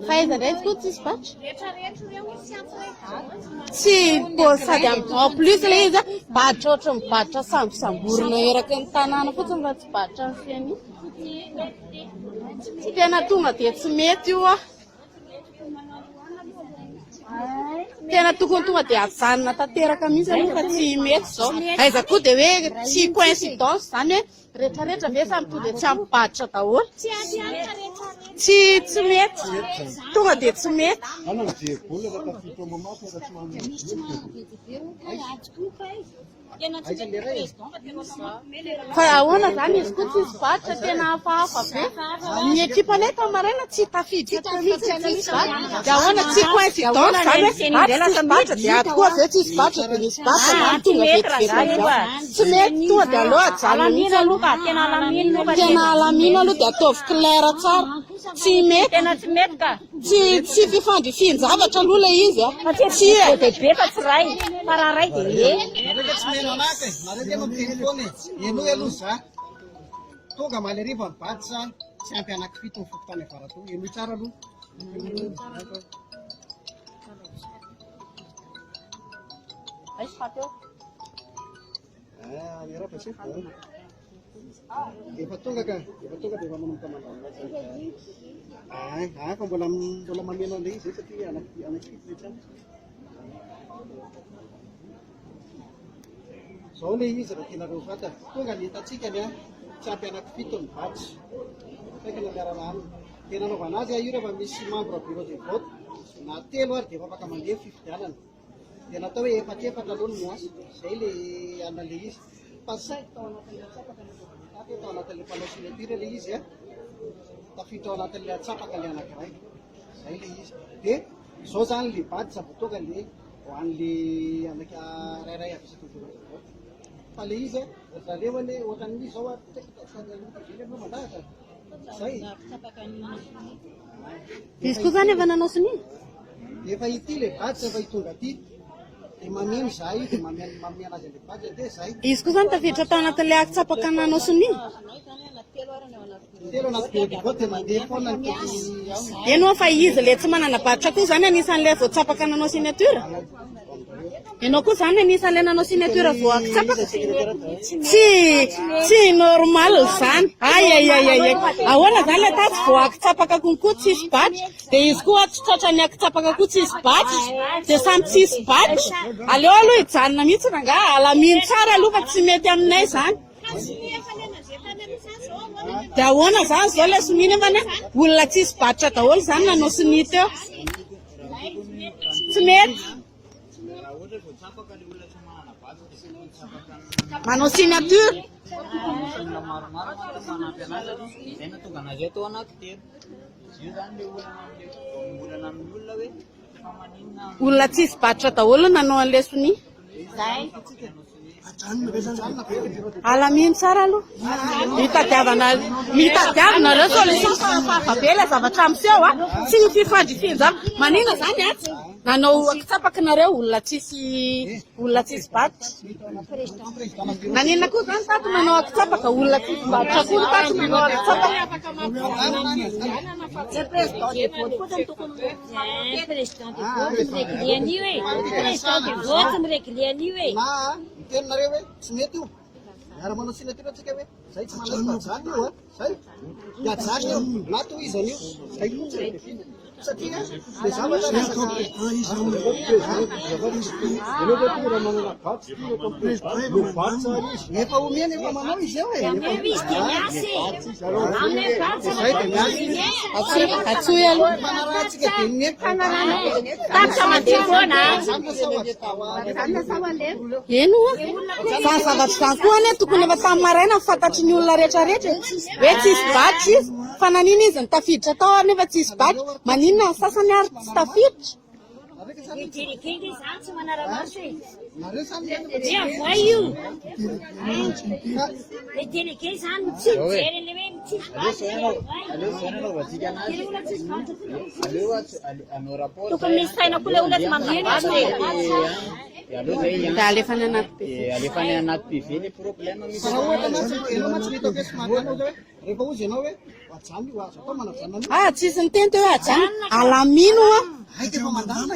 Faiza ndray koa tsisy batra. Tsy sady en plus ilay izy batra ohatra mibatra samborina eraky ny tanàna fotsiny fa tsy batra ny feny. Tena tonga dia tsy mety io a. Tena tokony tonga dia hajanona tanteraka mihitsy aloha fa tsy mety zao. Aiza koa dia hoe tsy coïncidence zany hoe rehetrarehetra ve samy tonga dia tsy ambatra daholo. Tsy mety. Tonga dia tsy mety. Fa ahoana zany izy koa tsisy batra tena hafahafa be. Ny ekipa ilay tamaraina tsy tafidy mihitsy tsisy batra. Dia ahoana tsy coïncidence zany hoe tsisy batra dia ato koa ve tsisy batra dia misy batra na tonga vetivety. Tsy mety tonga dia aleo hajanona mihitsy aloha. Tena alamino aloha dia ataovy clair tsara. Tsy mety. Tena tsy mety ka. Tsy fifandrifian-javatra aloha ilay izy a. Tsy be fa tsy ray. Para ray dia eno aloha za tonga maleriva ny bady za tsy ampy anaky fito ny fokotany avarato eno tsara aloha. Efa tonga dia efa manomboka manao fa mbola mameno an'ilay izy satria anaky fito le tsara. Zao ilay izy raha tianareo fata tonga ny hitatsika ny tsy ampy anaky fito ny batra saika na miarana aminy tena anaovana azy io rehefa misy membre bureau de vote na telo ary dia efa afaka mandeha fifidianana dia natao hoe efatra aloha no miasa zay le an'ilay izy fa saika tao anatin'ilay atsapaka tao anatin'ilay mpanao signature ilay izy a tafiditra ao anatin'ilay atsapaka ilay anankiray zay ilay izy dia zao zany le batra vao tonga le ho an'ilay anaka rairay avisatao bureau de vote. Fa le izy zareo ane ohatran'ny zao a mandahatra zay. Izy koa zany efa nanao sinina. Efa ity le batra efa hitonga aty dia mameno zay dia mameno azy le batra dia zay. Izy koa zany tafiditra tao anatin'ilay atsapaka nanao sinina. Telo anaty bureau de vote dia mandeha foana ny Eno fa izy le tsy manana batra koa zany anisan'ilay voatsapaka nanao signature. Ianao koa zany anisan'ilay nanao signature vao akitsapaka. Tsy normal zany. Ahoana zany ilay tasy vao akitsapaka konkoa tsisy batra dia izy koa tsy tratra ny akitsapaka koa tsisy batra dia samy tsisy batra. Aleo aloha hijanona mihitsy nga alamino tsara aloha fa tsy mety aminay zany. Dia ahoana zany zao ilay sonina fa olona tsisy batra daholo zany nanao sinina teo. Tsy mety. Manao signature. Olona tsisy batra daholo nanao an'ilay sonina. Alamino tsara aloha. Mitadiavana reo solution fahafa be ilay zavatra miseho a. Tsy ny fifandrifian-javatra. Manina zany atsy. Nanao akitsapaka-nareo olona tsisy batra. Nanina koa zany tato nanao akitsapaka olona tsisy batra koa tato nanao akitsapaka. Tenonareo hoe tsy mety io miara manao signature atsika hoe zay tsy manao fajany io a zay dia ajany io na tohizany io zay fotsiny satria le zavatra efa omena efa manao izy eo Atsoy aloha. manarahantsika dia mety Eno fa zavatra zany koa ane tokony efa tamin'ny maraina fantatry ny olona rehetrarehetra hoe tsisy batra izy fa nanina izy nitafiditra tao nefa tsisy batra maninona ny sasany ary tsy tafiditra Nareo samy Kelikely izany tsy manara-maso e. nareo samy Dia avoa io. Le telekely izany tsy mijery le hoe tokony misy saina koa le olona tsy mameno da alefany anaty alefany anaty PV le problème misy. raha ohatra ianao ma tsy mety hoe somary anao zao hoe rehefa ozy ianao hoe ajamy io azo atao manavana tsisy ny teny teo hoe ajany alamino a ay efa mandana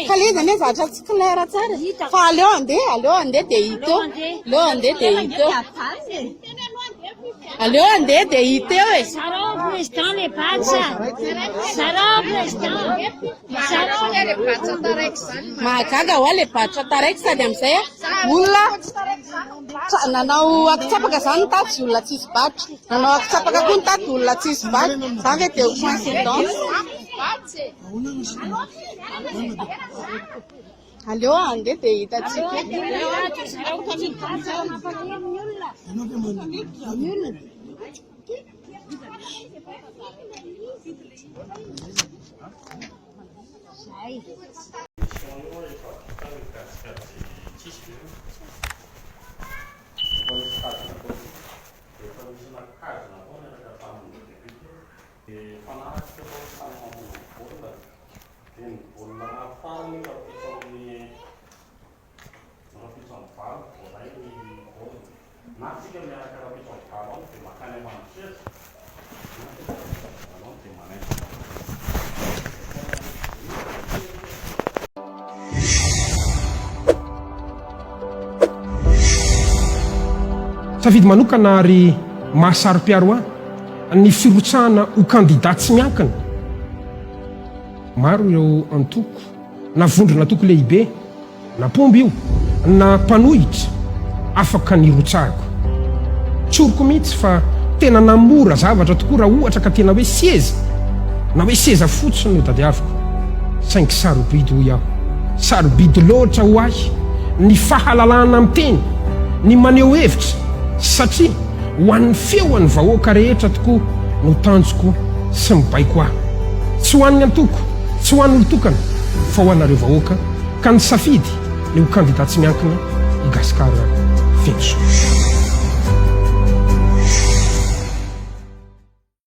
ka le zany hoe zavatra tsy clair tsara fa aleo andeha de hita eo aleo andeha de hita eo aleo andeha de hita eo e Sarao président le batsa. Sarao président. Sarao le batsa taraiky zany. mahagaga hoa le batra taraiky sady amizay olona nanao akitsapaka zany ny taty olona tsisy batra nanao akitsapaka koa ny taty olona tsisy batra zany hoe de coïncidence aleo andeha de hitatsika Sarao kami batsa mampalahelo ny olona. safidy manokana ary mahasaro-piaro ahy ny firotsahana ho kandidat tsy miankina maro ireo antoko na vondrona toko lehibe na pomby io na mpanohitra afaka nirotsahako tsoroko mihitsy fa tena namora zavatra tokoa raha ohatra ka tena hoe seza na hoe seza fotsiny no tadiaviko saingy sarobidy ho iaho sarobidy loatra ho ahy ny fahalalana amin'ny teny ny maneho hevitra satria ho an'ny feoan'ny vahoaka rehetra tokoa no tanjoko sy mibaiko ahy tsy ho an'ny antoko tsy ho an'ny olotokana fa ho anareo vahoaka ka ny safidy ny ho kandidat tsy miankina i gasikara fenso